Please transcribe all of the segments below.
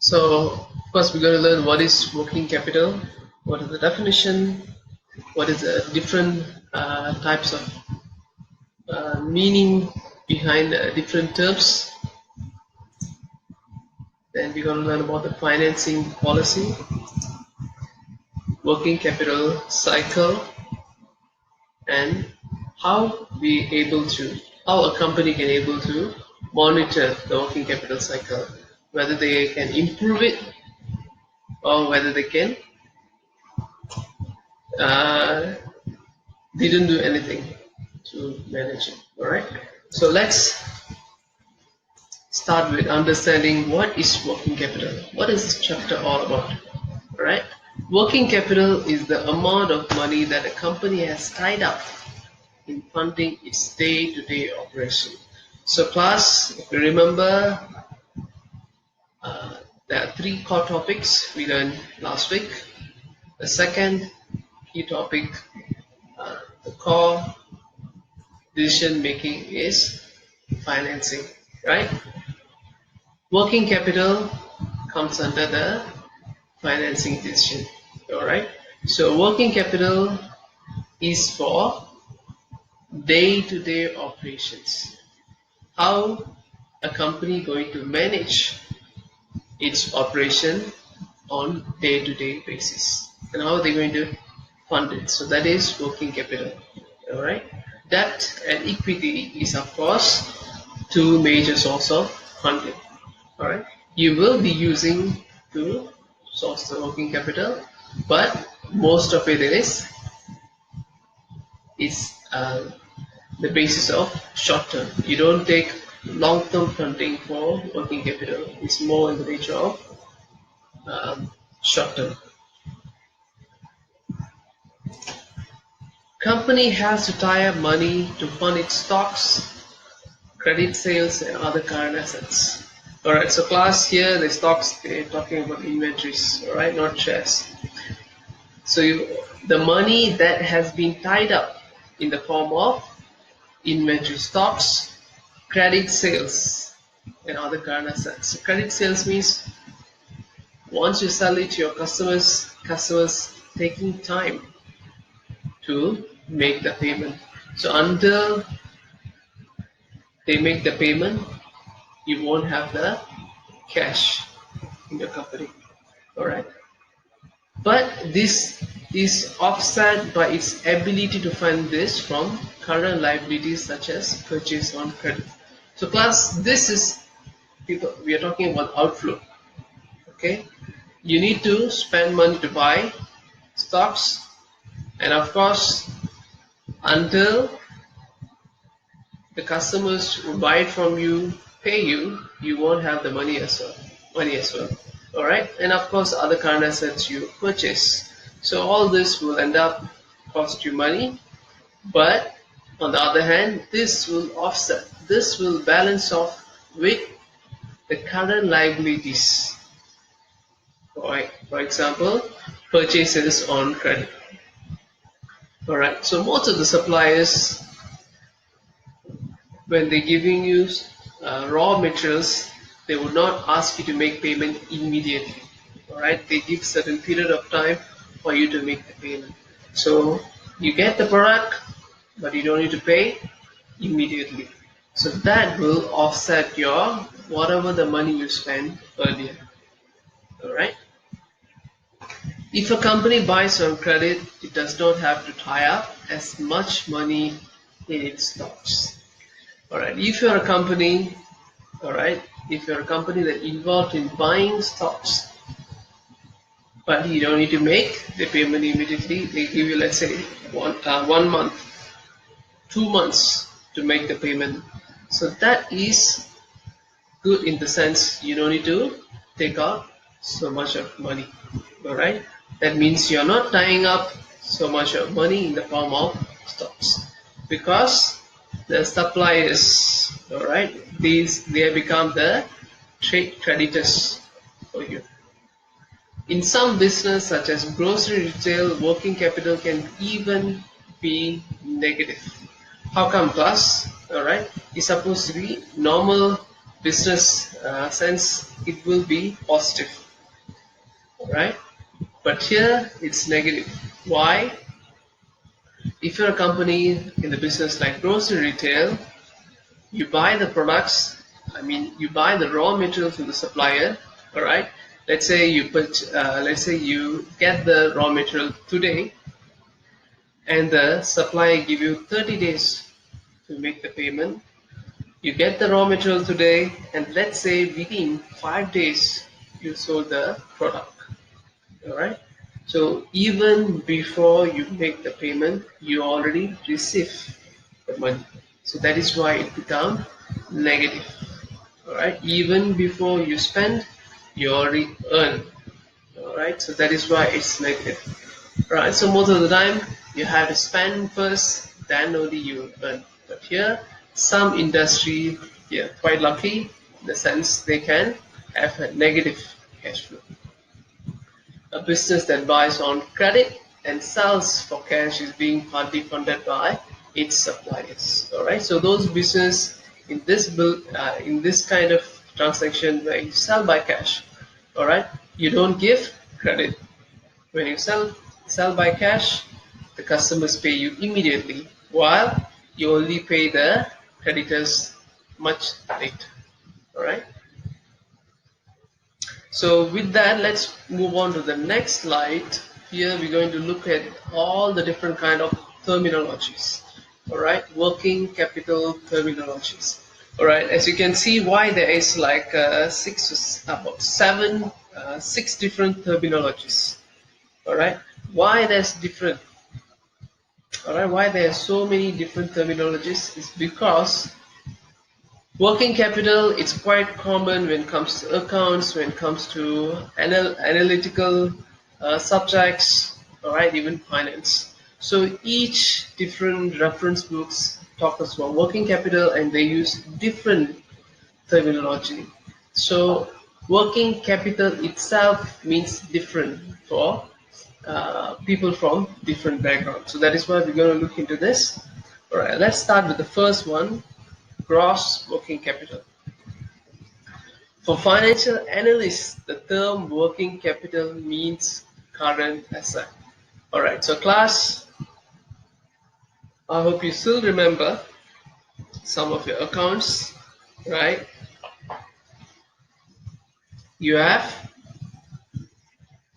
So, of course, we're going to learn what is working capital, what is the definition, what is the different types of meaning behind different terms. Then we're going to learn about the financing policy, working capital cycle, and how a company can able to monitor the working capital cycle, whether they can improve it or whether they can uh, didn't do anything to manage it. All right. So let's start with understanding what is working capital. What is this chapter all about? All right. Working capital is the amount of money that a company has tied up in funding its day-to-day operation. So class, if you remember, uh, there are three core topics we learned last week. The second key topic, the core decision making is financing, right? Working capital comes under the financing decision, all right? So working capital is for day-to-day operations. How a company going to manage its operation on day-to-day basis, and how they're going to fund it. So that is working capital, all right? Debt and equity is of course two major sources of funding. All right, you will be using to source the working capital, but most of it is the basis of short term. You don't take long term funding for working capital. It's more in the nature of short term. Company has to tie up money to fund its stocks, credit sales, and other current assets. Alright, so class here, the stocks, they're talking about inventories, alright, not shares. So the money that has been tied up in the form of inventory stocks, credit sales, and other current assets. So credit sales means once you sell it to your customers taking time to make the payment. So until they make the payment, you won't have the cash in your company. Alright. But this is offset by its ability to fund this from current liabilities such as purchase on credit. So class, this is people we are talking about outflow. Okay, you need to spend money to buy stocks, and of course, until the customers who buy it from you pay you, you won't have the money as well. All right, and of course, other current assets you purchase. So all this will end up cost you money, but on the other hand, this will offset. This will balance off with the current liabilities. For example, purchases on credit. All right. So most of the suppliers, when they're giving you raw materials, they would not ask you to make payment immediately. All right. They give certain period of time for you to make the payment. So you get the product, but you don't need to pay immediately. So that will offset your whatever the money you spent earlier. All right. If a company buys on credit, it does not have to tie up as much money in its stocks. Alright, if you're a company, if you're a company that involved in buying stocks, but you don't need to make the payment immediately, they give you, let's say, 1 month, 2 months to make the payment. So that is good in the sense you don't need to take out so much of money. Alright, that means you're not tying up so much of money in the form of stocks, because the suppliers, alright, they have become the trade creditors for you. In some business such as grocery retail, working capital can even be negative. How come? Plus, alright, it's supposed to be normal business sense, it will be positive, right? But here it's negative. Why? If you're a company in the business like grocery retail, you buy the products, you buy the raw material from the supplier, all right? Let's say you get the raw material today, and the supplier give you 30 days to make the payment. You get the raw material today, and let's say within 5 days you sold the product. All right. So even before you make the payment, you already receive the money. So that is why it becomes negative. All right. Even before you spend, you already earn. All right. So that is why it's negative. Right. So most of the time you have to spend first, then only you earn. But here, some industry, yeah, quite lucky in the sense they can have a negative cash flow. A business that buys on credit and sells for cash is being partly funded by its suppliers. All right. So those business in this kind of transaction where you sell by cash, all right, you don't give credit. When you sell by cash, the customers pay you immediately, while you only pay the creditors much later. All right. So with that, let's move on to the next slide. Here we're going to look at all the different kind of terminologies. All right, working capital terminologies. All right, as you can see, why there is like six different terminologies. All right, why there's different? All right, why there are so many different terminologies is because working capital is quite common when it comes to accounts, when it comes to analytical subjects, all right, even finance. So each different reference books talk about working capital and they use different terminology. So working capital itself means different for people from different backgrounds. So that is why we're going to look into this. All right, let's start with the first one. Gross working capital. For financial analysts, the term working capital means current asset. Alright, so class, I hope you still remember some of your accounts, right? You have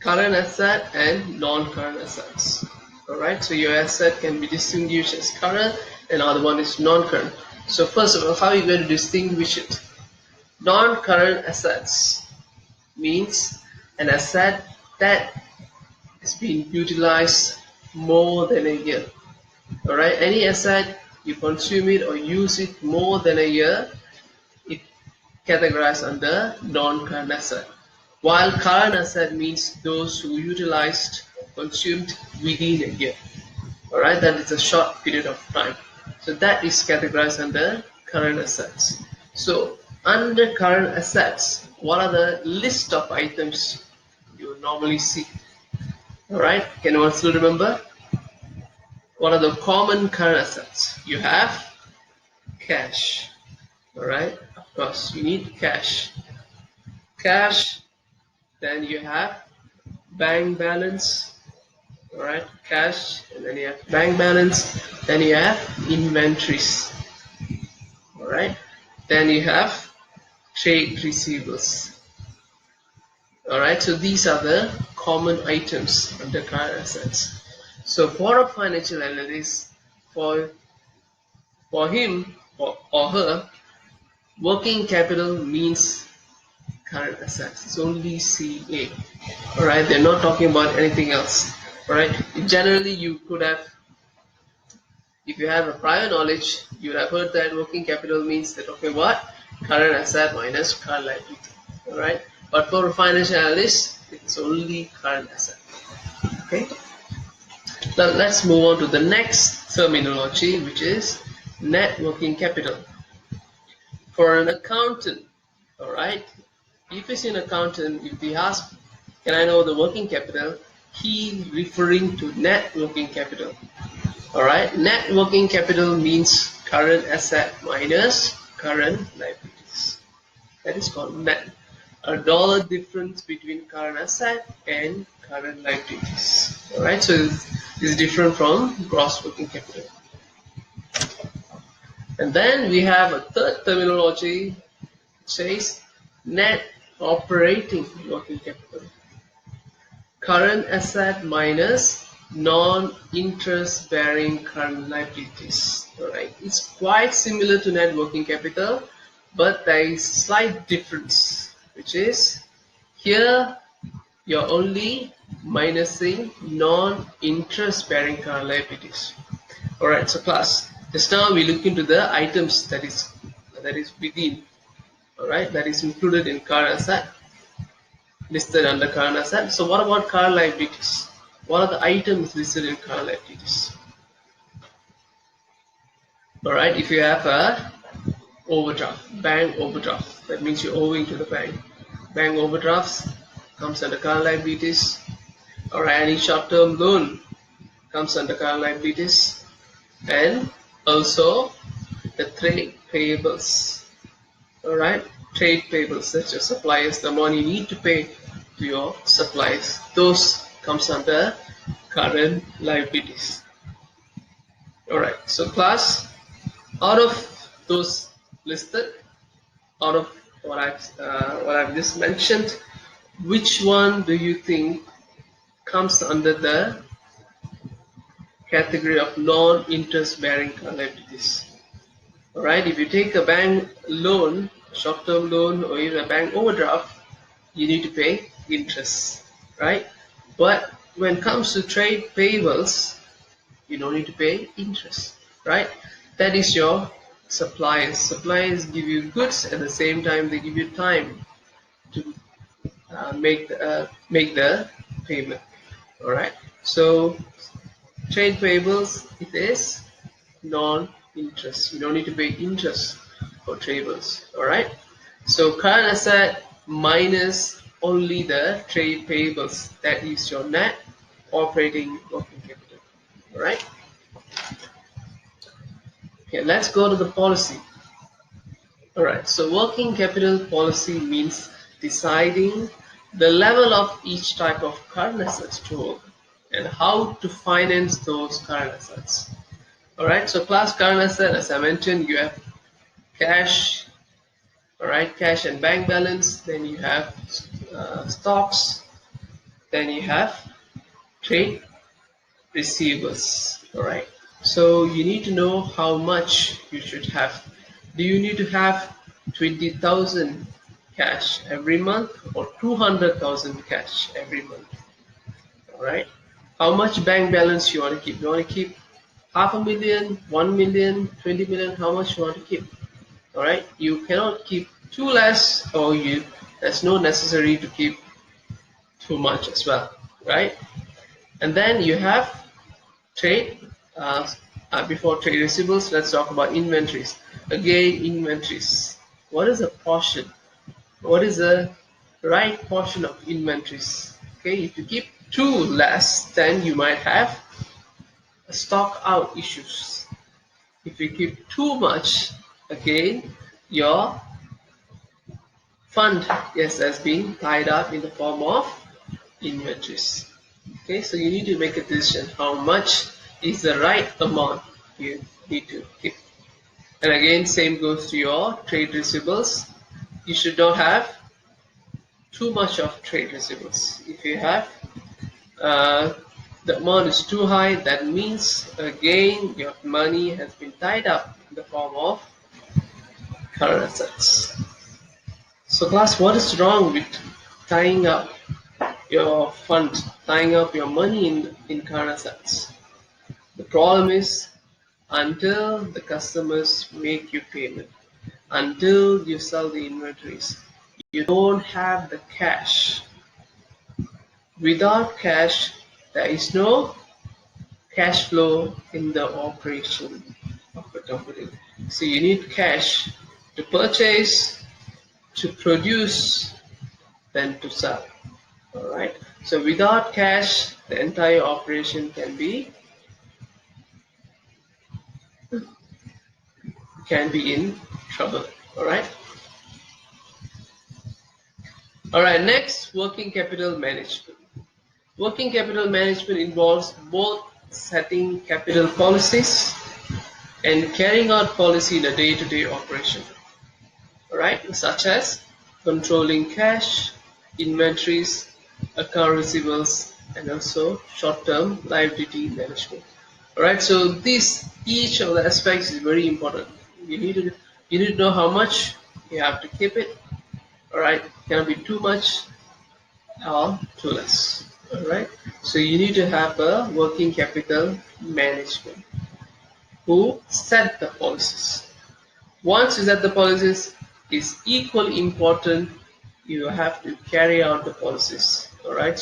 current asset and non-current assets. Alright, so your asset can be distinguished as current and other one is non-current. So first of all, how are you going to distinguish it? Non-current assets means an asset that is being utilized more than a year. Alright, any asset you consume it or use it more than a year, it categorized under non-current asset. While current asset means those who utilized or consumed within a year. Alright, that is a short period of time. So that is categorized under current assets. So under current assets, what are the list of items you normally see? Alright, can anyone still remember? What are the common current assets? You have cash. Alright, of course, you need cash. Cash, then you have bank balance. Alright, cash, and then you have bank balance, then you have inventories. Alright, then you have trade receivables. Alright, so these are the common items under current assets. So for a financial analyst, for him or her, working capital means current assets. It's only CA. Alright, they're not talking about anything else. Alright, generally you could have, if you have a prior knowledge, you would have heard that working capital means they're talking about current asset minus current liability. Alright, but for a financial analyst, it's only current asset. Okay, now let's move on to the next terminology, which is net working capital. For an accountant, alright, if it's an accountant, if they ask, can I know the working capital? He referring to net working capital. Alright, net working capital means current asset minus current liabilities. That is called net. A dollar difference between current asset and current liabilities. Alright, so it's different from gross working capital. And then we have a third terminology, which says net operating working capital. Current asset minus non-interest bearing current liabilities. Alright, it's quite similar to net working capital, but there is slight difference, which is here you're only minusing non-interest bearing current liabilities. Alright, so class, just now we look into the items that is within, alright, that is included in current asset, listed under current asset. So what about current liabilities? What are the items listed in current liabilities? Alright, if you have a overdraft, bank overdraft, that means you're owing to the bank. Bank overdrafts comes under current liabilities. Or any short-term loan comes under current liabilities. And also the trade payables. Alright, trade payables, that's your suppliers, the money you need to pay to your suppliers. Those comes under current liabilities. Alright, so class, out of those listed, out of what I've just mentioned, which one do you think comes under the category of non-interest bearing liabilities? Alright, if you take a bank loan, short-term loan, or even a bank overdraft, you need to pay interest, right? But when it comes to trade payables, you don't need to pay interest, right? That is your suppliers. Suppliers give you goods, at the same time they give you time to make the payment. All right. So trade payables, it is non-interest. You don't need to pay interest for trade payables. All right. So current asset minus only the trade payables. That is your net operating working capital. All right. Okay, let's go to the policy. Alright, so working capital policy means deciding the level of each type of current assets to hold and how to finance those current assets. Alright, so class current asset, as I mentioned, you have cash, alright, cash and bank balance, then you have stocks, then you have trade receivables. Alright, so you need to know how much you should have. Do you need to have 20,000 cash every month or 200,000 cash every month? Alright, how much bank balance you want to keep? You want to keep 500,000, 1 million, 20 million? How much you want to keep? Alright, you cannot keep too less, or there's no necessary to keep too much as well, right? And then you have trade. Before trade receivables, let's talk about inventories. Again, inventories. What is the portion? What is the right portion of inventories? Okay, if you keep too less, then you might have stock out issues. If you keep too much, again, your fund has been tied up in the form of inventories. Okay, so you need to make a decision how much is the right amount you need to keep. And again, same goes to your trade receivables. You should not have too much of trade receivables. If you have the amount is too high, that means again your money has been tied up in the form of current assets. So class, what is wrong with tying up your funds, tying up your money in current assets? The problem is, until the customers make you payment, until you sell the inventories, you don't have the cash. Without cash, there is no cash flow in the operation of the company. So you need cash to purchase, to produce, then to sell. Alright. So without cash, the entire operation can be in trouble. Alright. All right, next, working capital management. Working capital management involves both setting capital policies and carrying out policy in a day-to-day operation. All right, such as controlling cash, inventories, account receivables, and also short-term liability management. All right, so this each of the aspects is very important. You need to you need to know how much you have to keep it. All right, cannot be too much or too less. All right, so you need to have a working capital management who set the policies. Once you set the policies, it's equally important you have to carry out the policies. All right.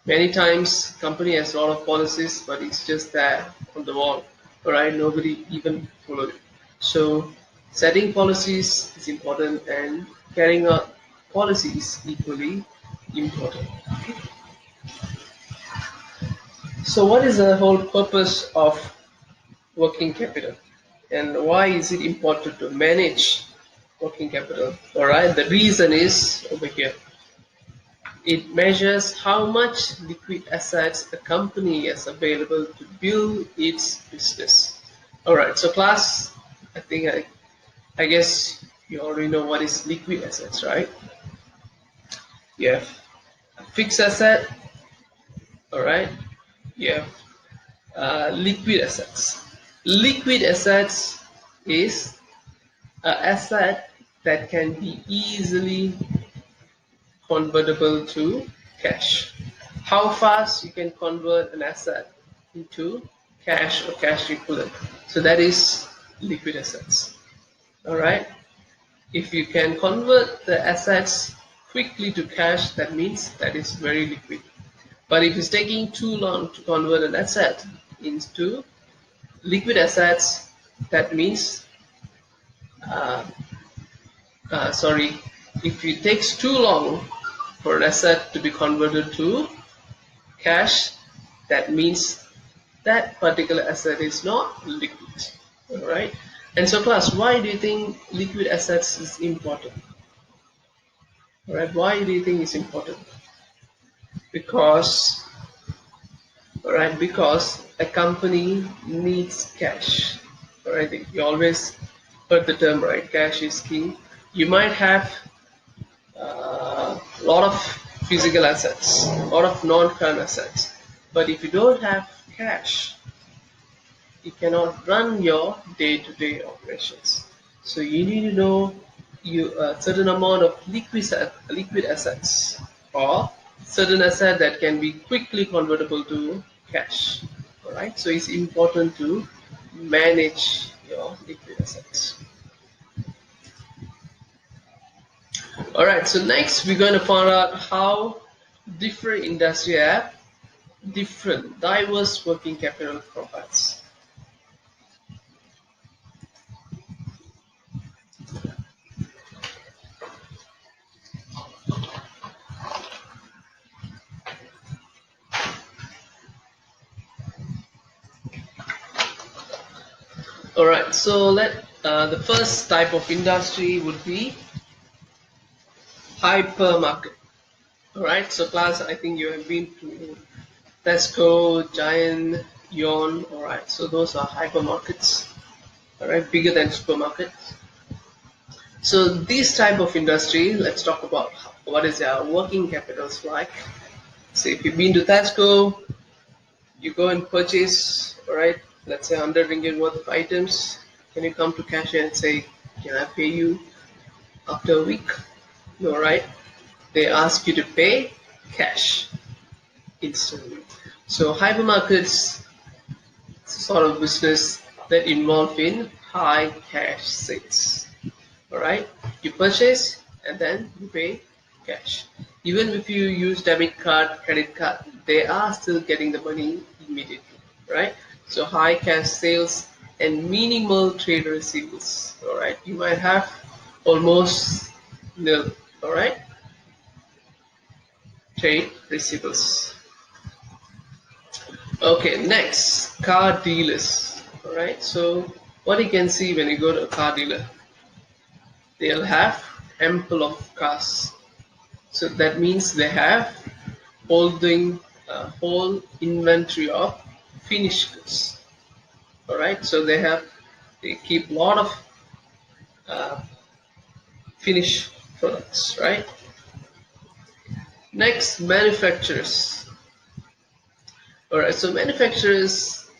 Many times company has a lot of policies, but it's just there on the wall. All right. Nobody even follow it. So setting policies is important, and carrying out policies equally important. So what is the whole purpose of working capital, and why is it important to manage working capital? All right, the reason is over here. It measures how much liquid assets a company has available to build its business. All right, so class, I think I guess you already know what is liquid assets, right? You have a fixed asset. All right, you have liquid assets. Liquid assets is an asset that can be easily convertible to cash. How fast you can convert an asset into cash or cash equivalent. So that is liquid assets. All right. If you can convert the assets quickly to cash, that means that is very liquid. But if it's taking too long to convert an asset into liquid assets, that means uh, sorry, if it takes too long for an asset to be converted to cash, that means that particular asset is not liquid. All right. And so, class, why do you think liquid assets is important? All right. Why do you think it's important? Because, all right, because a company needs cash. All right. You always heard the term, right? Cash is king. You might have a lot of physical assets, a lot of non-current assets. But if you don't have cash, you cannot run your day-to-day operations. So you need to know a certain amount of liquid assets or certain asset that can be quickly convertible to cash. All right. So it's important to manage your liquid assets. All right, so next we're going to find out how different industry have different diverse working capital profiles. All right, so the first type of industry would be hypermarket. All right, so class, I think you have been to Tesco, Giant, Yon. All right, so those are hypermarkets. All right, bigger than supermarkets. So this type of industry, let's talk about what is their working capitals like. So if you've been to Tesco, you go and purchase, all right, let's say 100 ringgit worth of items. Can you come to cashier and say, can I pay you after a week? No, right? They ask you to pay cash instantly. So hypermarkets sort of business that involve in high cash sales. All right, you purchase and then you pay cash. Even if you use debit card, credit card, they are still getting the money immediately, right? So high cash sales and minimal trade receivables. All right, you might have almost nil. All right, trade receivables. Okay, next, car dealers. All right, so what you can see when you go to a car dealer, they'll have ample of cars. So that means they have holding a whole inventory of finished goods. All right, so they keep a lot of uh, finished products, right? Next, manufacturers. All right, so manufacturers,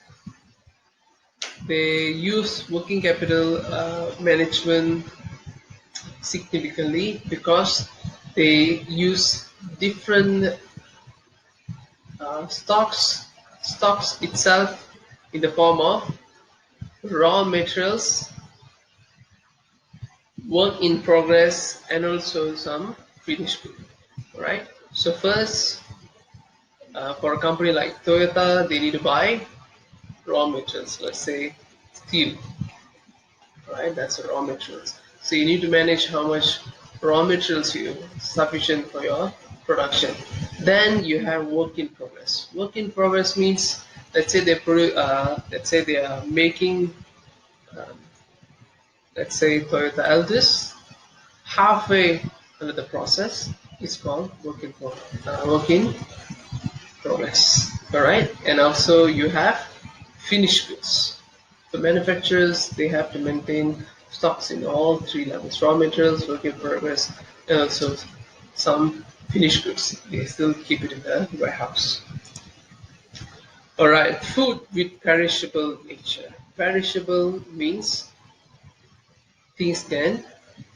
they use working capital management significantly because they use different stocks itself in the form of raw materials, work in progress, and also some finished good. Right. So first, for a company like Toyota, they need to buy raw materials. Let's say steel. Right. That's the raw materials. So you need to manage how much raw materials you sufficient for your production. Then you have work in progress. Work in progress means, let's say let's say they are making, um, let's say Toyota Altis. Halfway under the process is called work in progress. All right, and also you have finished goods. The manufacturers, they have to maintain stocks in all three levels: raw materials, work in progress, and also some finished goods. They still keep it in the warehouse. All right, food with perishable nature. Perishable means things can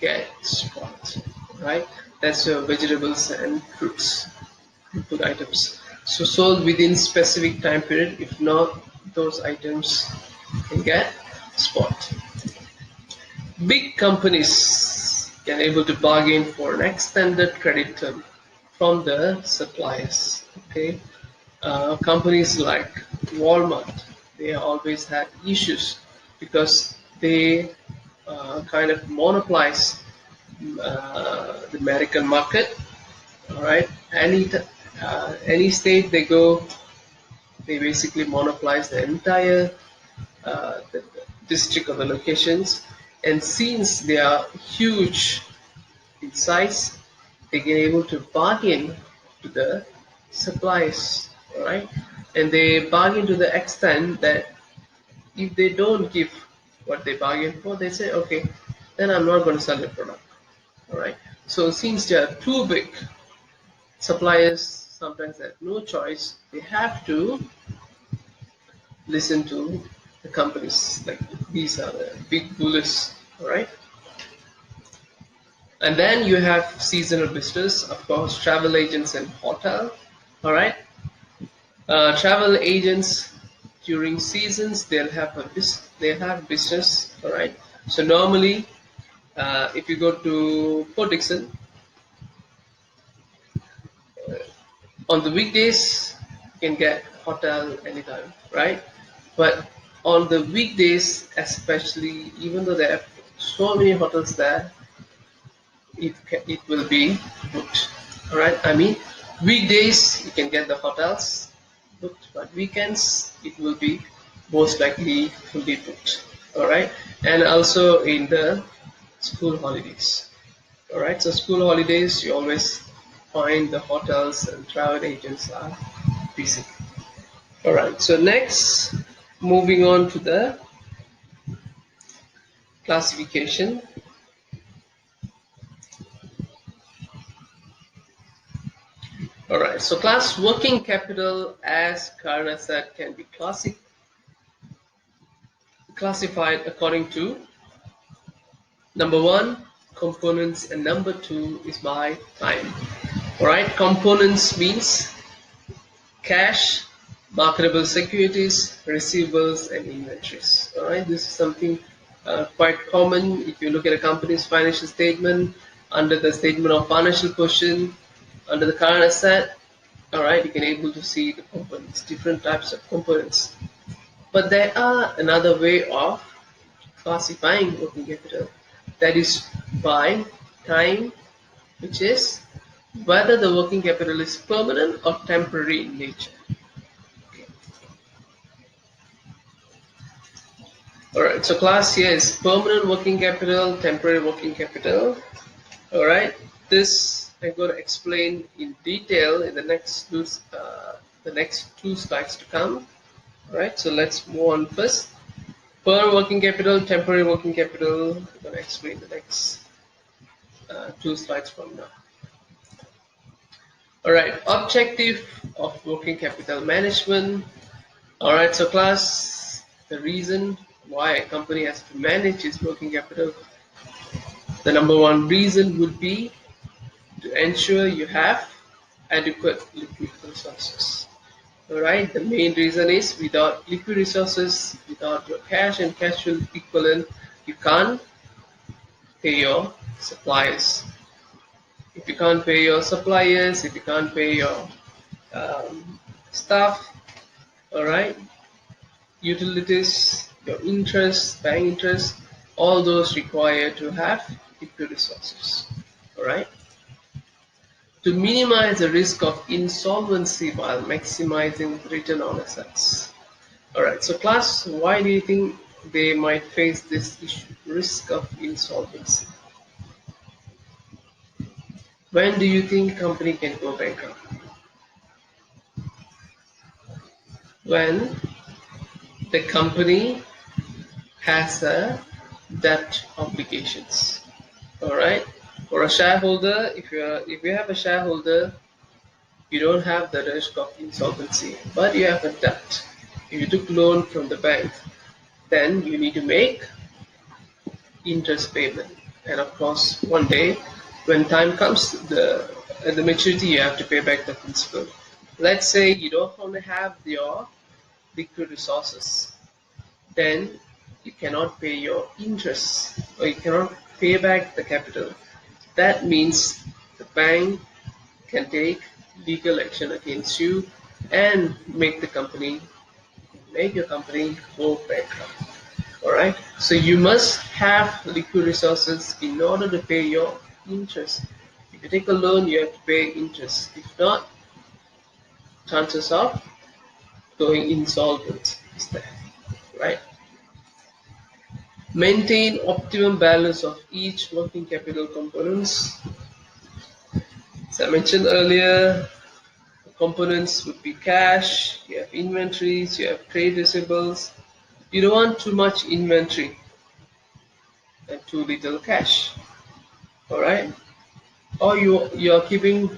get spoiled, right? That's your vegetables and fruits, food items. So sold within specific time period. If not, those items can get spoiled. Big companies can able to bargain for an extended credit term from the suppliers. Okay, companies like Walmart, they always had issues because they kind of monopolize the American market. All right, any state they go, they basically monopolize the entire the district or the locations. And since they are huge in size, they get able to bargain to the suppliers, all right? And they bargain to the extent that if they don't give what they bargain for, they say, okay, then I'm not going to sell your product, all right? So since they are too big, suppliers sometimes have no choice. They have to listen to the companies. Like these are the big bullets, all right? And then you have seasonal business, of course, travel agents and hotel, all right? Travel agents during seasons they have business, all right? So normally, if you go to Port Dickson on the weekdays, you can get hotel anytime, right? But on the weekdays, especially, even though there are so many hotels there, it will be booked. All right. I mean, weekdays you can get the hotels booked, but weekends it will be most likely fully booked. All right. And also in the school holidays. All right. So school holidays, you always find the hotels and travel agents are busy. All right. So next, moving on to the classification. All right. So class working capital as current asset can be classified according to number one, components, and number two is by time. All right. Components means cash, marketable securities, receivables, and inventories. All right. This is something quite common if you look at a company's financial statement under the statement of financial position under the current asset. All right, you can able to see the components, different types of components. But there are another way of classifying working capital, that is by time, which is whether the working capital is permanent or temporary in nature. Okay. All right, so class here is permanent working capital, temporary working capital. All right, this I'm going to explain in detail in the next two slides to come. All right, so let's move on first. Per working capital, temporary working capital. I'm going to explain the next two slides from now. All right, objective of working capital management. All right, so class, the reason why a company has to manage its working capital, the number one reason would be to ensure you have adequate liquid resources. All right, the main reason is without liquid resources, without your cash and cash equivalent, you can't pay your suppliers. If you can't pay your suppliers, if you can't pay your staff, all right, utilities, your interest, bank interest, all those require to have liquid resources. All right. To minimize the risk of insolvency while maximizing return on assets. All right. So, class, why do you think they might face this issue, risk of insolvency? When do you think company can go bankrupt? When the company has a debt obligations. All right. For a shareholder, if you have a shareholder, you don't have the risk of insolvency, but you have a debt. If you took loan from the bank, then you need to make interest payment. And of course, one day, when time comes, at the maturity, you have to pay back the principal. Let's say you don't want to have your liquid resources, then you cannot pay your interest or you cannot pay back the capital. That means the bank can take legal action against you and make your company go bankrupt. All right. So you must have liquid resources in order to pay your interest. If you take a loan, you have to pay interest. If not, chances of going insolvent is there. Right. Maintain optimum balance of each working capital components. As I mentioned earlier, the components would be cash, you have inventories, you have trade receivables. You don't want too much inventory and too little cash. Alright? Or you're keeping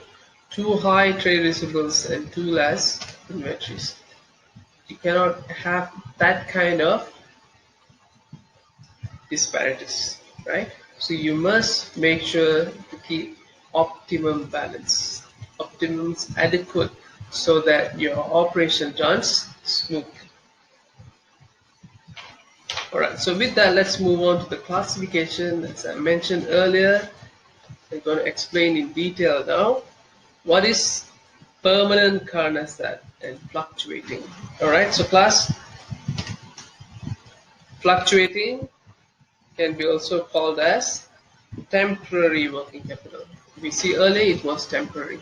too high trade receivables and too less inventories. You cannot have that kind of disparities, right? So you must make sure to keep optimum balance, optimums adequate so that your operation runs smoothly. Alright, so with that, let's move on to the classification. As I mentioned earlier, I'm going to explain in detail now what is permanent current asset and fluctuating. Alright, so class, fluctuating can be also called as temporary working capital. We see earlier it was temporary.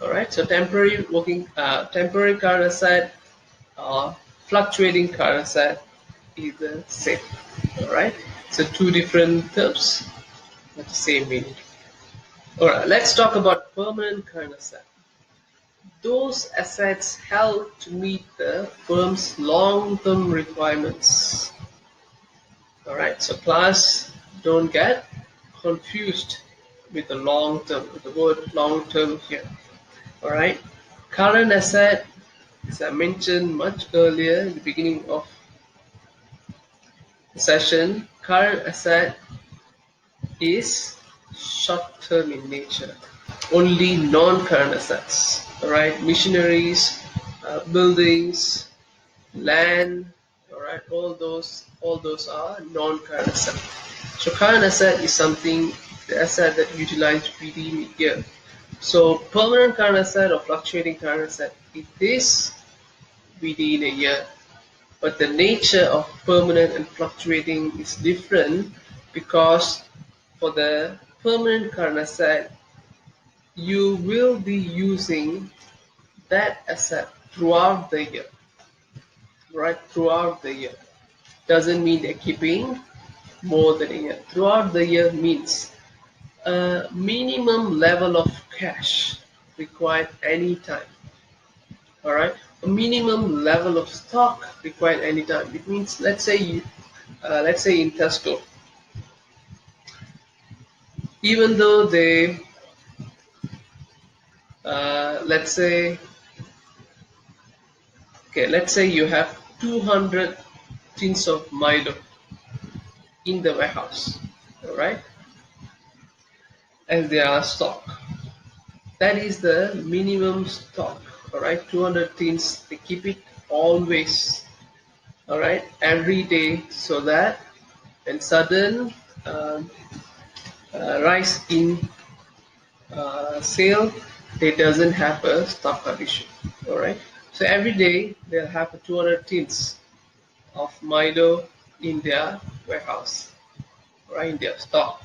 Alright, so temporary current asset or fluctuating current asset is the same. Alright, so two different terms with the same meaning. Alright, let's talk about permanent current asset. Those assets held to meet the firm's long-term requirements. Alright, so class, don't get confused with the long-term, with the word long-term here. Alright, current asset, as I mentioned much earlier in the beginning of the session, current asset is short-term in nature. Only non-current assets, alright, machineries, buildings, land, alright, all those are non-current assets. So current asset is something, the asset that utilized within a year. So permanent current asset or fluctuating current asset, it is within a year. But the nature of permanent and fluctuating is different because for the permanent current asset, you will be using that asset throughout the year. Right, throughout the year. Doesn't mean they're keeping more than a year. Throughout the year means a minimum level of cash required anytime. All right, a minimum level of stock required anytime. It means, let's say in Tesco, even though they, let's say, okay, let's say you have 200 tins of Milo in the warehouse, all right, as they are stock. That is the minimum stock, all right. 200 tins. They keep it always, all right, every day, so that when sudden um, rise in sale, they doesn't have a stock condition, all right. So every day they'll have 200 tins of Milo in their warehouse, right, in their stock.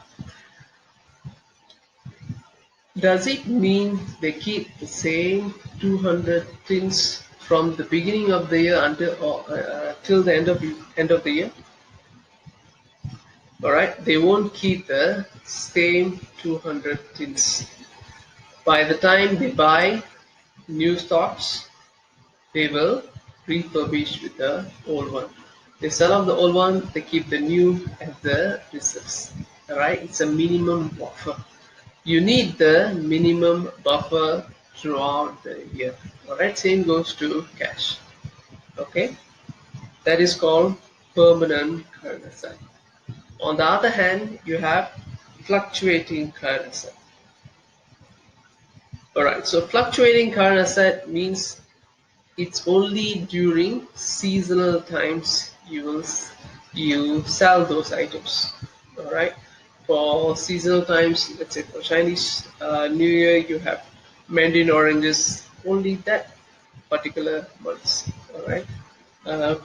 Does it mean they keep the same 200 tins from the beginning of the year until till the end of the year? All right, they won't keep the same 200 tins. By the time they buy new stocks, they will refurbish with the old one. They sell off the old one, they keep the new as the reserves. All right, it's a minimum buffer. You need the minimum buffer throughout the year. All right, same goes to cash. Okay, that is called permanent current asset. On the other hand, you have fluctuating current asset. All right, so fluctuating current asset means it's only during seasonal times you sell those items. All right, for seasonal times, let's say for Chinese New Year, you have mandarin oranges only that particular months. All right,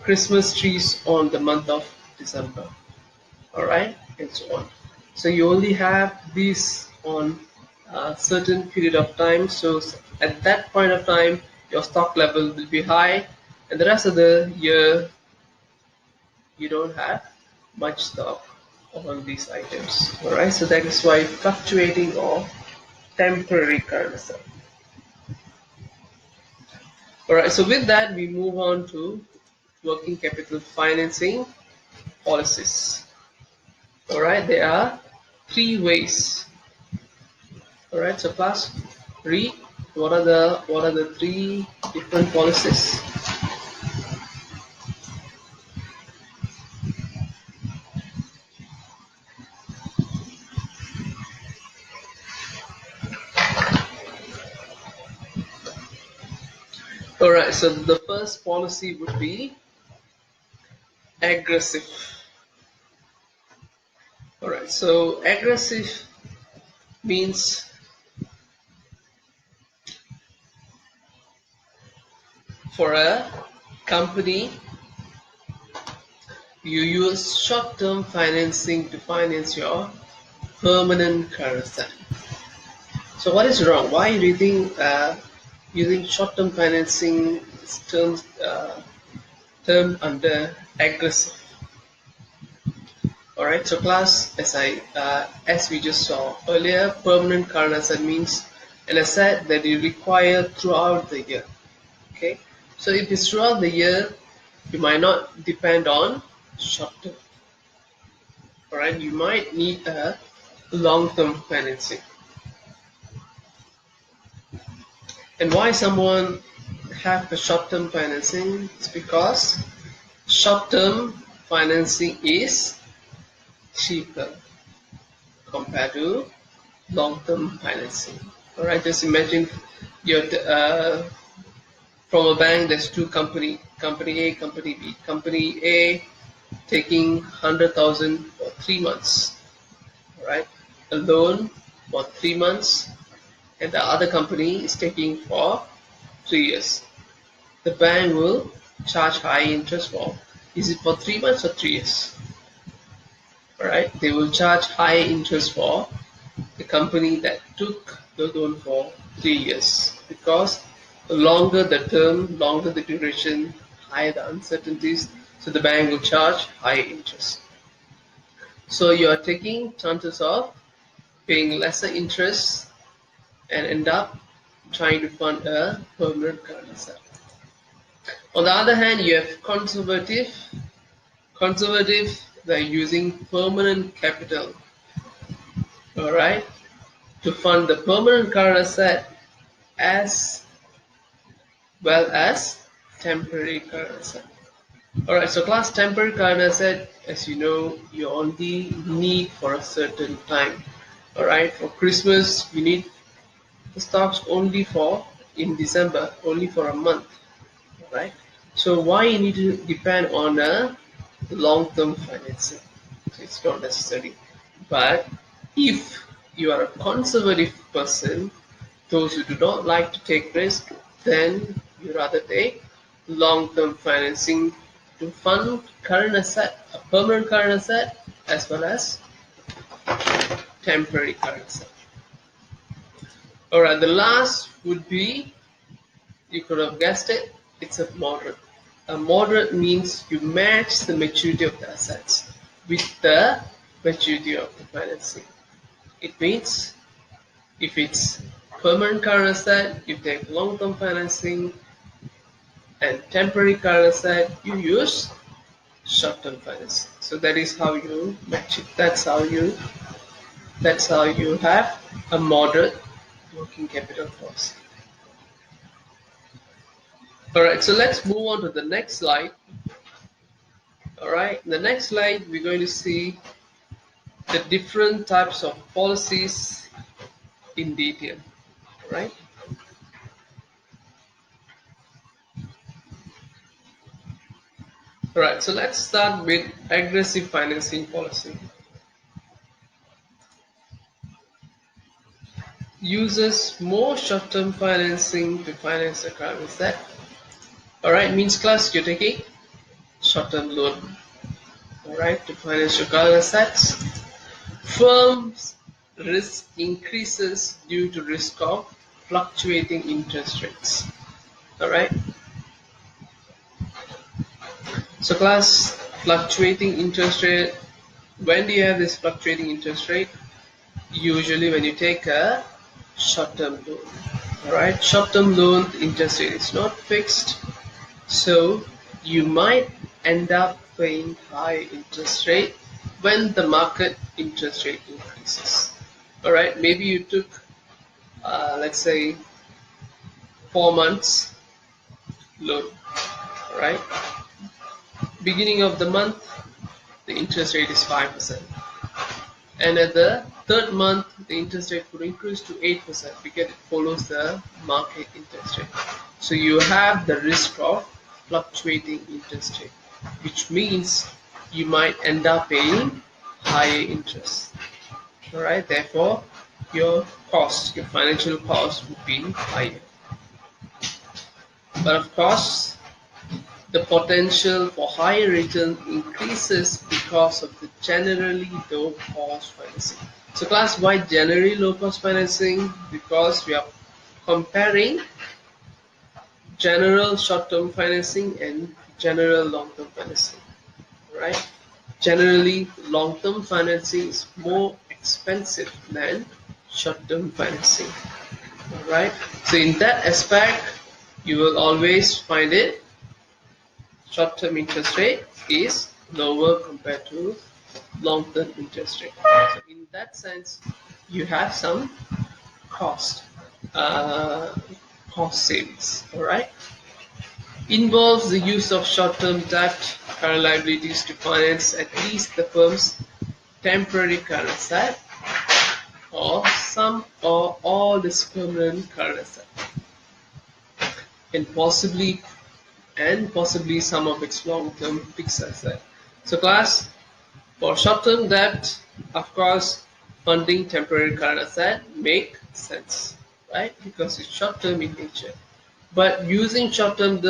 Christmas trees on the month of December. All right, and so on. So you only have these on a certain period of time. So at that point of time, your stock level will be high, and the rest of the year you don't have much stock on these items. All right, so that is why fluctuating or temporary current asset. All right, so with that we move on to working capital financing policies. All right, there are three ways. All right, so class, read what are the three different policies. All right, so the first policy would be aggressive. All right, so aggressive means for a company you use short-term financing to finance your permanent current asset. So what is wrong? Why do you think using short-term financing is termed under aggressive? All right. So class, as we just saw earlier, permanent current asset means an asset that you require throughout the year. Okay. So if it's throughout the year, you might not depend on short-term. All right. You might need a long-term financing. And why someone have a short-term financing? It's because short-term financing is cheaper compared to long-term financing. All right, just imagine you're from a bank. There's two company A, company B. Company A taking 100,000 for 3 months. All right, a loan for 3 months, and the other company is taking for 3 years. The bank will charge high interest for. Is it for 3 months or 3 years? All right, they will charge high interest for the company that took the loan for 3 years, because the longer the term, longer the duration, higher the uncertainties, so the bank will charge high interest. So you are taking chances of paying lesser interest and end up trying to fund a permanent current asset. On the other hand, you have conservative. Conservative, they're using permanent capital, all right, to fund the permanent current asset as well as temporary current asset. All right, so class temporary current asset, as you know, you only need for a certain time. All right, for Christmas, you need the stocks only for in December, only for a month. All right, so why you need to depend on a long-term financing? So it's not necessary. But if you are a conservative person, those who do not like to take risk, then you rather take long-term financing to fund current asset, a permanent current asset, as well as temporary current asset. Alright, the last would be, you could have guessed it, it's a moderate. A moderate means you match the maturity of the assets with the maturity of the financing. It means if it's permanent current asset, you take long-term financing, and temporary current asset, you use short-term financing. So that is how you match it. That's how you have a moderate working capital cost. Alright, so let's move on to the next slide. Alright, in the next slide we're going to see the different types of policies in detail. Right? Alright, so let's start with aggressive financing policy. Uses more short-term financing to finance the current asset. Alright, means class you're taking short-term loan. Alright, to finance your current assets. Firms' risk increases due to risk of fluctuating interest rates. Alright. So class, fluctuating interest rate. When do you have this fluctuating interest rate? Usually when you take a short-term loan. Alright, short-term loan interest rate is not fixed. So you might end up paying high interest rate when the market interest rate increases. Alright, maybe you took let's say 4 months loan. Alright, beginning of the month the interest rate is 5%, and at the third month the interest rate could increase to 8% because it follows the market interest rate. So you have the risk of fluctuating interest rate, which means you might end up paying higher interest. Alright, therefore your cost, your financial cost would be higher. But of course, the potential for higher return increases because of the generally low cost financing. So class, why generally low cost financing? Because we are comparing general short-term financing and general long-term financing, right? Generally, long-term financing is more expensive than short-term financing, right? So in that aspect, you will always find it short-term interest rate is lower compared to long-term interest rate. So in that sense, you have some cost uh, cost savings. All right. Involves the use of short-term debt, current liabilities to finance at least the firm's temporary current asset or some or all its permanent current asset, and possibly some of its long-term fixed asset. So class, for short-term debt, of course, funding temporary current asset make sense, right? Because it's short-term in nature. But using short-term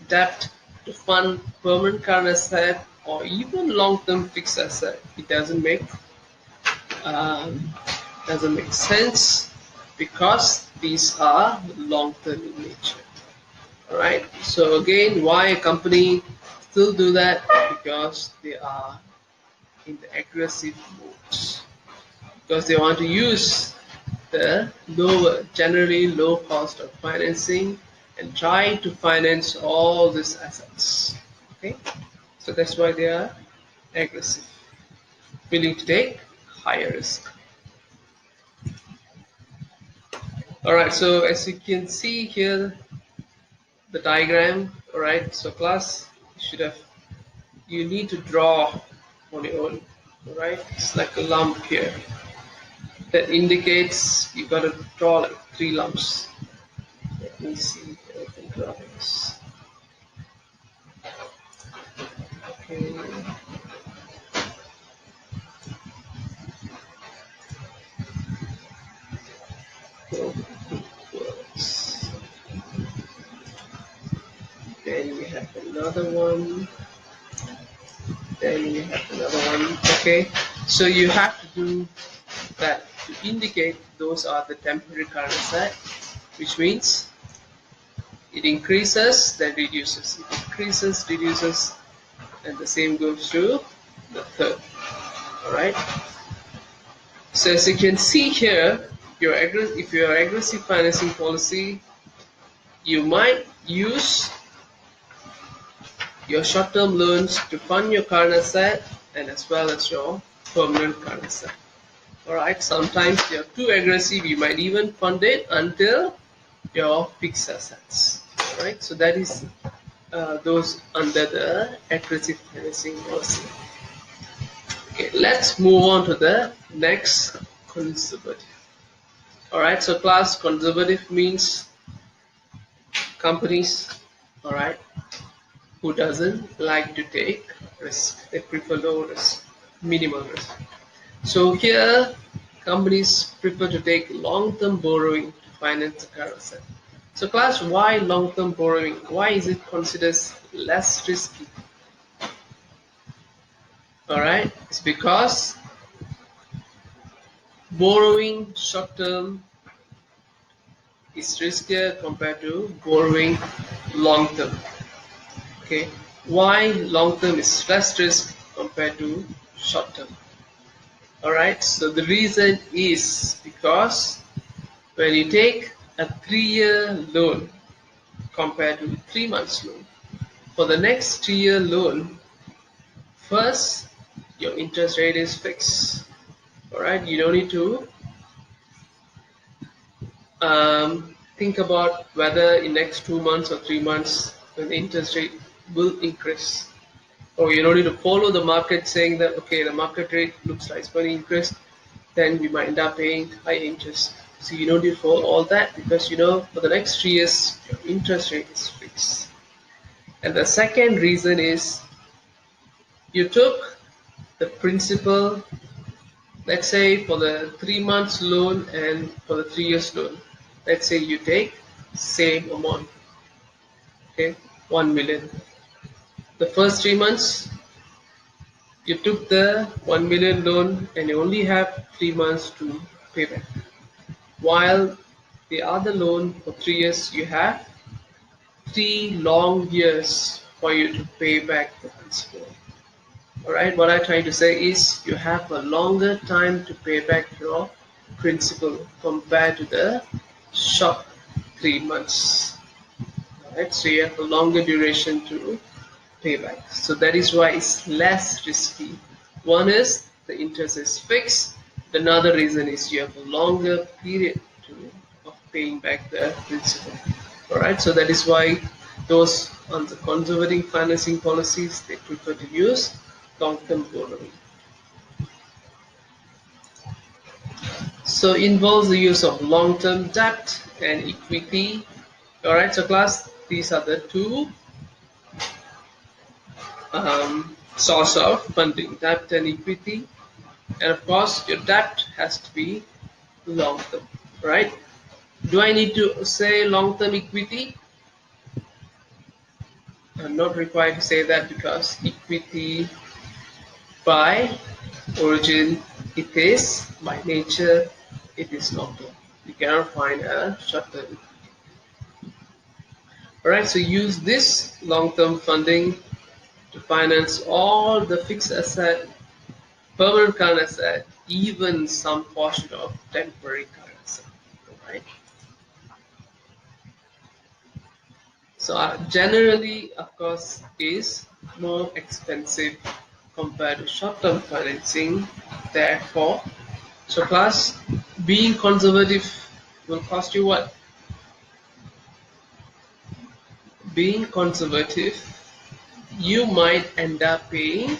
debt to fund permanent current asset or even long-term fixed asset, it um, doesn't make sense because these are long-term in nature. Alright, so again, why a company still do that? Because they are in the aggressive modes. because they want to use the generally low cost of financing and try to finance all these assets. Okay, so that's why they are aggressive, willing to take higher risk. All right, so as you can see here, the diagram. All right, so class, you need to draw on your own. All right, it's like a lump here that indicates you got to draw like 3 lumps. Let me see if I can draw this. Okay. Works. Then we have another one. Then we have another one. Okay, so you have to do that to indicate those are the temporary current asset, which means it increases, then reduces. It increases, reduces, and the same goes to the third. All right. So as you can see here, if your aggressive financing policy, you might use your short-term loans to fund your current asset and as well as your permanent current asset. Alright, sometimes you're too aggressive, you might even fund it until your fixed assets. Alright, so that is those under the aggressive financing policy. Okay, let's move on to the next, conservative. Alright, so class, conservative means companies, alright, who doesn't like to take risk. They prefer low risk, minimal risk. So here, companies prefer to take long-term borrowing to finance the current asset. So class, why long-term borrowing? Why is it considered less risky? Alright, it's because borrowing short-term is riskier compared to borrowing long-term. Okay, why long-term is less risk compared to short-term? Alright, so the reason is because when you take a 3-year loan compared to 3 months loan, for the next 3-year loan, first your interest rate is fixed. Alright, you don't need to think about whether in next 2 months or 3 months when the interest rate will increase. Or you don't need to follow the market saying that okay, the market rate looks like it's going to increase, then we might end up paying high interest. So you don't need to follow all that because you know for the next 3 years your interest rate is fixed. And the second reason is you took the principal, let's say for the 3 months loan and for the 3 years loan, let's say you take same amount, okay, 1 million. The first 3 months you took the 1 million loan and you only have 3 months to pay back. While the other loan for 3 years, you have 3 long years for you to pay back the principal. Alright, what I'm trying to say is you have a longer time to pay back your principal compared to the short 3 months. Alright, so you have a longer duration to pay back. So that is why it's less risky. One is the interest is fixed. Another reason is you have a longer period of paying back the principal. Alright, so that is why those on the conservative financing policies, they prefer to use long-term borrowing. So involves the use of long-term debt and equity. Alright, so class, these are the two source of funding, debt and equity. And of course, your debt has to be long-term, right? Do I need to say long-term equity? I'm not required to say that because equity by origin, it is by nature, it is long-term. You cannot find a short-term. Alright, so use this long-term funding to finance all the fixed asset, permanent current asset, even some portion of temporary current asset. Right? So generally, of course, is more expensive compared to short-term financing. Therefore, so class, being conservative will cost you what? Being conservative, you might end up paying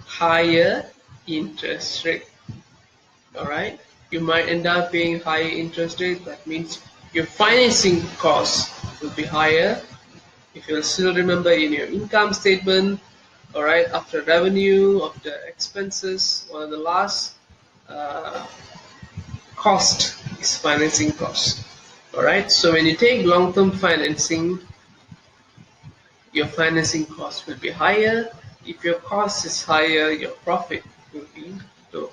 higher interest rate. Alright, you might end up paying higher interest rate. That means your financing costs will be higher. If you'll still remember in your income statement, alright, after revenue, after expenses, one of the last uh, cost is financing cost. Alright, so when you take long-term financing, your financing cost will be higher. If your cost is higher, your profit will be lower.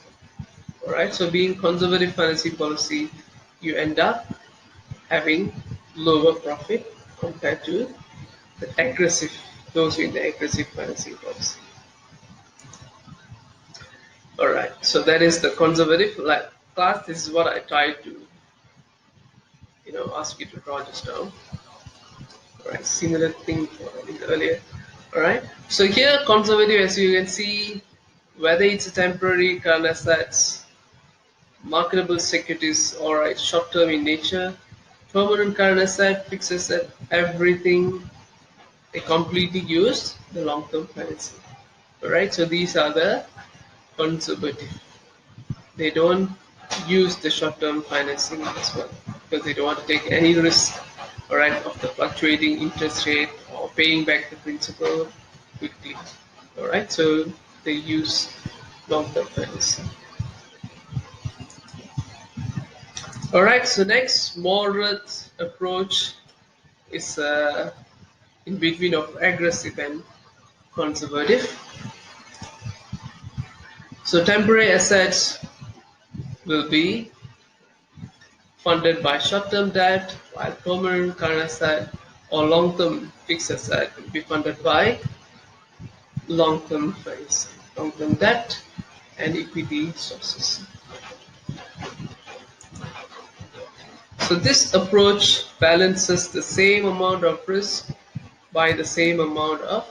Alright, so being conservative financing policy, you end up having lower profit compared to the aggressive, those with the aggressive financing policy. Alright, so that is the conservative class. This is what I tried to ask you to draw just now. Alright, similar thing earlier. Alright, so here conservative, as you can see, whether it's a temporary current assets, marketable securities, alright, short term in nature, permanent current asset, fixed asset, everything they completely use the long term financing. Alright, so these are the conservative. They don't use the short term financing as well because they don't want to take any risk, alright, of the fluctuating interest rate or paying back the principal quickly. Alright, so they use long term financing. Alright, so next moderate approach is in between of aggressive and conservative. So temporary assets will be funded by short-term debt, while permanent current asset or long-term fixed asset will be funded by long-term financing, long-term debt and equity sources. So this approach balances the same amount of risk by the same amount of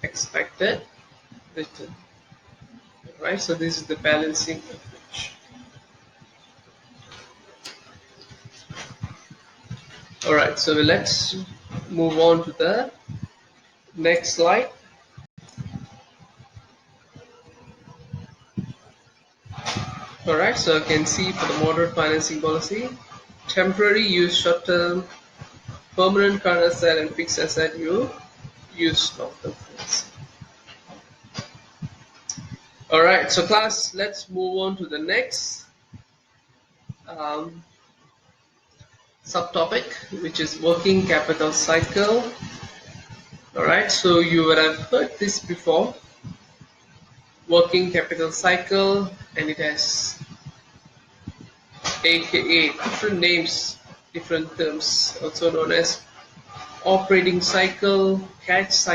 expected return. Right? So this is the balancing approach. Alright, so let's move on to the next slide. Alright, so you can see for the moderate financing policy, temporary use short-term, permanent current asset and fixed asset you use long-term financing. Alright, so class, let's move on to the next subtopic, which is working capital cycle. Alright, so you would have heard this before, working capital cycle, and it has aka different names, different terms, also known as operating cycle, cash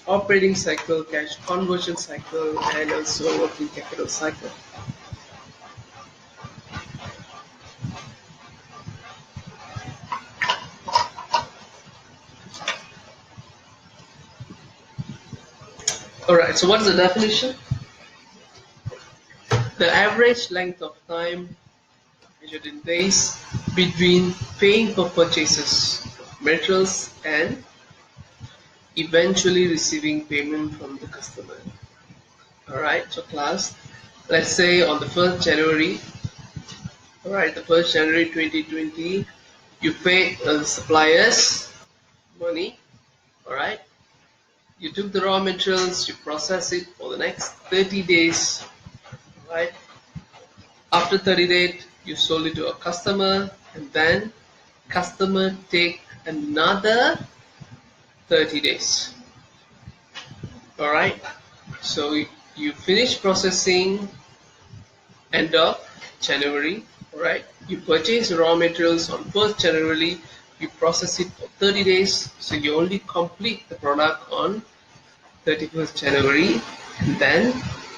operating cycle, cash conversion cycle, and also working capital cycle. Alright, so what's the definition? The average length of time measured in days between paying for purchases of materials and eventually receiving payment from the customer. Alright, so class, let's say on the 1st January, alright, the 1st January 2020, you pay the suppliers money, alright, you took the raw materials, you process it for the next 30 days, right? After 30 days, you sold it to a customer, and then customer take another 30 days. Alright, so you finish processing end of January, alright, you purchase raw materials on 1st January, you process it for 30 days, so you only complete the product on 31st January. Then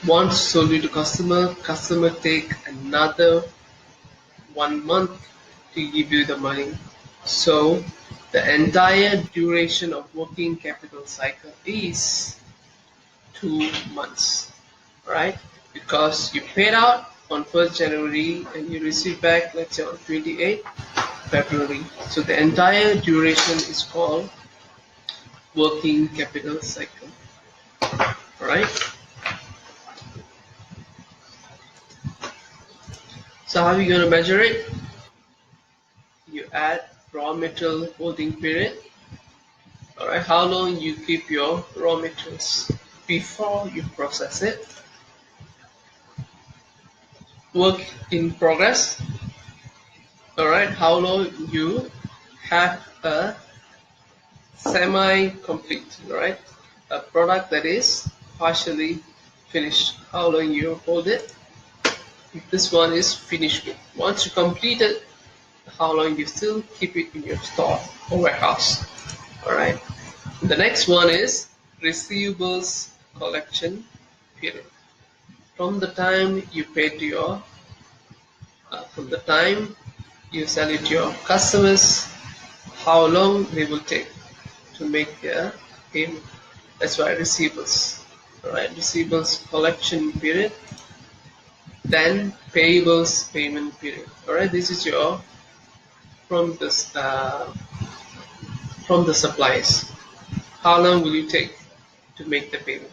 once sold it to customer take another 1 month to give you the money. So the entire duration of working capital cycle is 2 months, right? Because you paid out on 1st January and you receive back, let's say, on 28th February. So the entire duration is called working capital cycle, right? So how are you going to measure it? You add raw material holding period. All right, how long you keep your raw materials before you process it. Work in progress. All right, how long you have a semi-complete, right? A product that is partially finished. How long you hold it? If this one is finished good. Once you complete it, how long you still keep it in your store or warehouse. All right. The next one is receivables collection period. From the time you pay to your, from the time you sell it to your customers, how long they will take to make their payment. That's why receivables. All right, receivables collection period. Then payables payment period. All right, this is your from this from the suppliers. How long will you take to make the payment?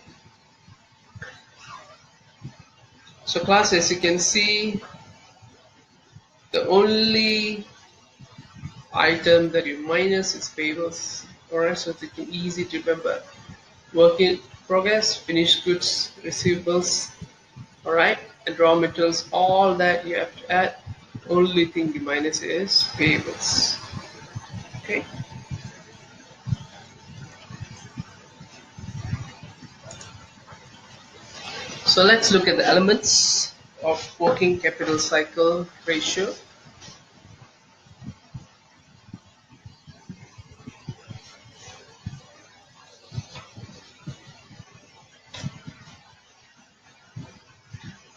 So class, as you can see, the only item that you minus is payables. Alright, so it's easy to remember. Work in progress, finished goods, receivables, alright, and raw materials, all that you have to add. Only thing you minus is payables. Okay. So let's look at the elements of working capital cycle ratio.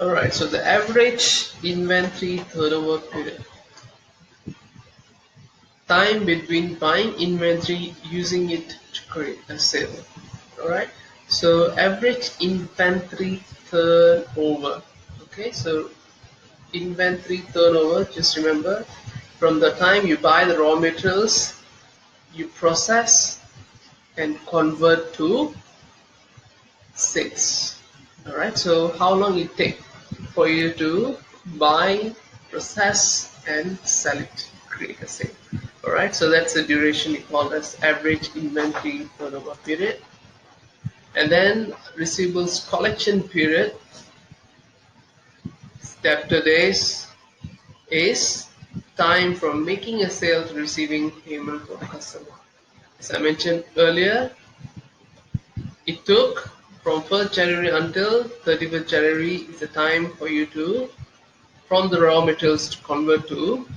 Alright, so the average inventory turnover period. Time between buying inventory, using it to create a sale. Alright, so average inventory turnover. Okay, so inventory turnover, just remember from the time you buy the raw materials, you process and convert to sales. Alright, so how long it take for you to buy, process and sell it, create a sale. Alright, so that's the duration we call as average inventory turnover period. And then receivables collection period, debtor days, is time from making a sale to receiving payment from the customer. As I mentioned earlier, it took from 1st January until 31st January is the time for you to, from the raw materials, to convert to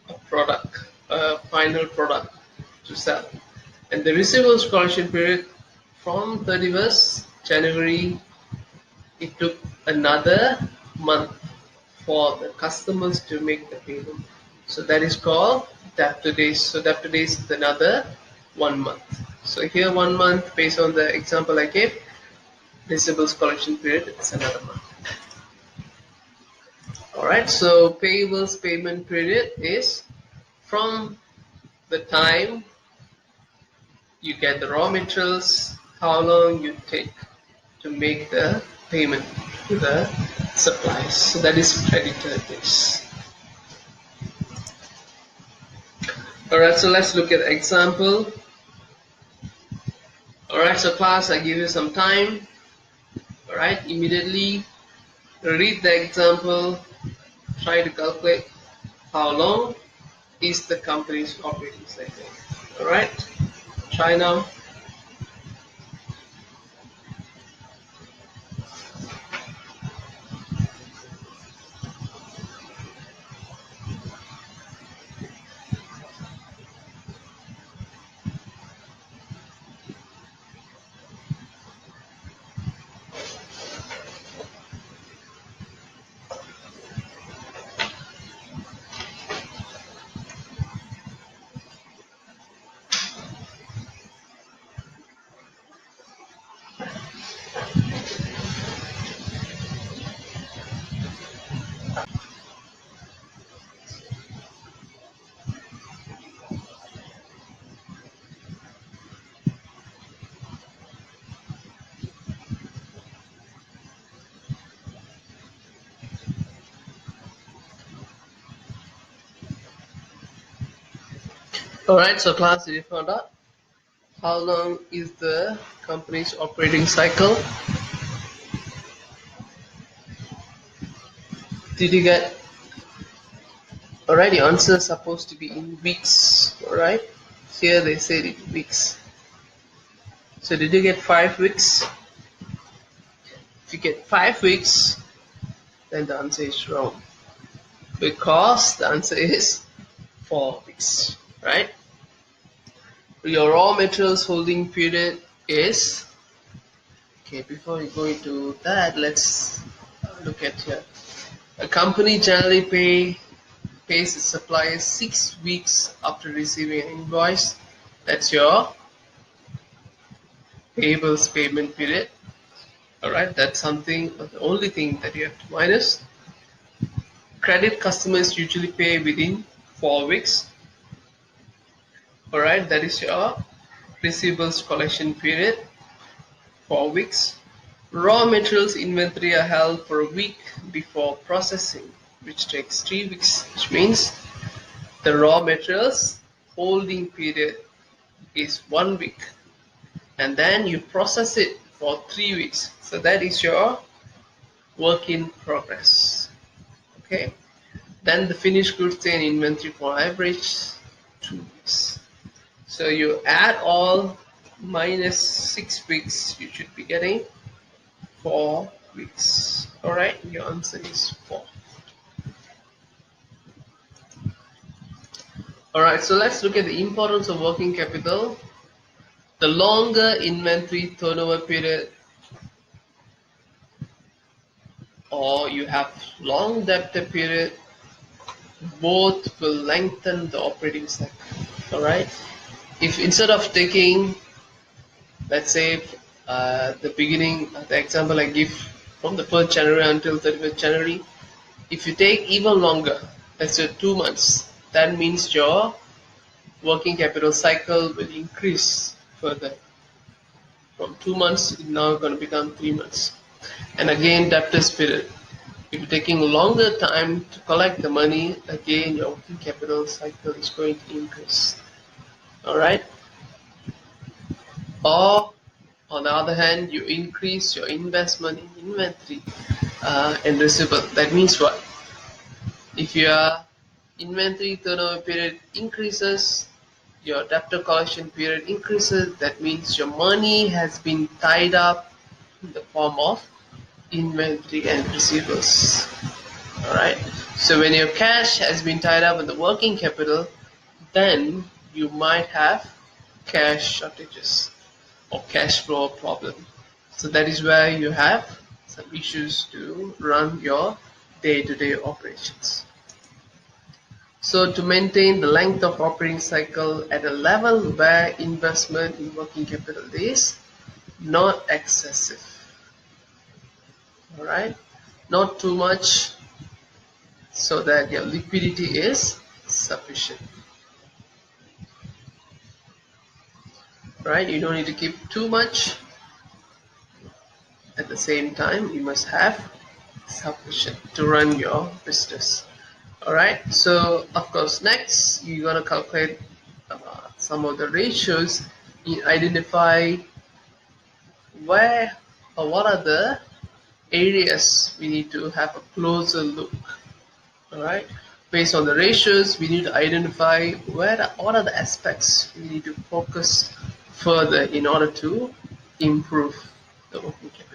a product, a final product to sell. And the receivables collection period from 31st January, it took another month for the customers to make the payment. So that is called debtor days. So debtor days is another 1 month. So here 1 month based on the example I gave, receivables collection period is another month. Alright, so payables payment period is from the time you get the raw materials, how long you take to make the payment to the suppliers. So that is creditor days. Alright, so let's look at the example. Alright, so class, I give you some time. Alright, immediately read the example, try to calculate how long is the company's operating cycle. Alright, try now. Alright, so class, did you found out how long is the company's operating cycle? Did you get? Alright, the answer is supposed to be in weeks. Alright, here they said it in weeks. So did you get 5 weeks? If you get 5 weeks, then the answer is wrong, because the answer is 4 weeks, right? Your raw materials holding period is, okay, before we go into that, let's look at here. A company generally pays its suppliers 6 weeks after receiving an invoice. That's your payables payment period. Alright, that's something, the only thing that you have to minus. Credit customers usually pay within 4 weeks. Alright, that is your receivables collection period, 4 weeks. Raw materials inventory are held for a week before processing, which takes 3 weeks, which means the raw materials holding period is 1 week, and then you process it for 3 weeks. So that is your work in progress. Okay. Then the finished goods stay in inventory for average 2 weeks. So you add all minus 6 weeks, you should be getting 4 weeks. Alright, your answer is 4. Alright, so let's look at the importance of working capital. The longer inventory turnover period, or you have long debtor period, both will lengthen the operating cycle. Alright, if instead of taking, let's say, the beginning, the example I give from the 1st January until 31st January, if you take even longer, let's say 2 months, that means your working capital cycle will increase further. From 2 months, it's now going to become 3 months. And again, debtors period. If you're taking longer time to collect the money, again your working capital cycle is going to increase. Alright? Or on the other hand, you increase your investment in inventory and receivable. That means what? If your inventory turnover period increases, your debtor collection period increases, that means your money has been tied up in the form of inventory and receivables. Alright, so when your cash has been tied up in the working capital, then you might have cash shortages or cash flow problem. So that is where you have some issues to run your day-to-day operations. So to maintain the length of operating cycle at a level where investment in working capital is not excessive. Alright, not too much, so that your liquidity is sufficient. Right, you don't need to keep too much. At the same time, you must have sufficient to run your business. Alright, so of course next you're going to calculate some of the ratios. You identify where or what are the areas we need to have a closer look. Alright, based on the ratios, we need to identify what are the aspects we need to focus further in order to improve the working capital.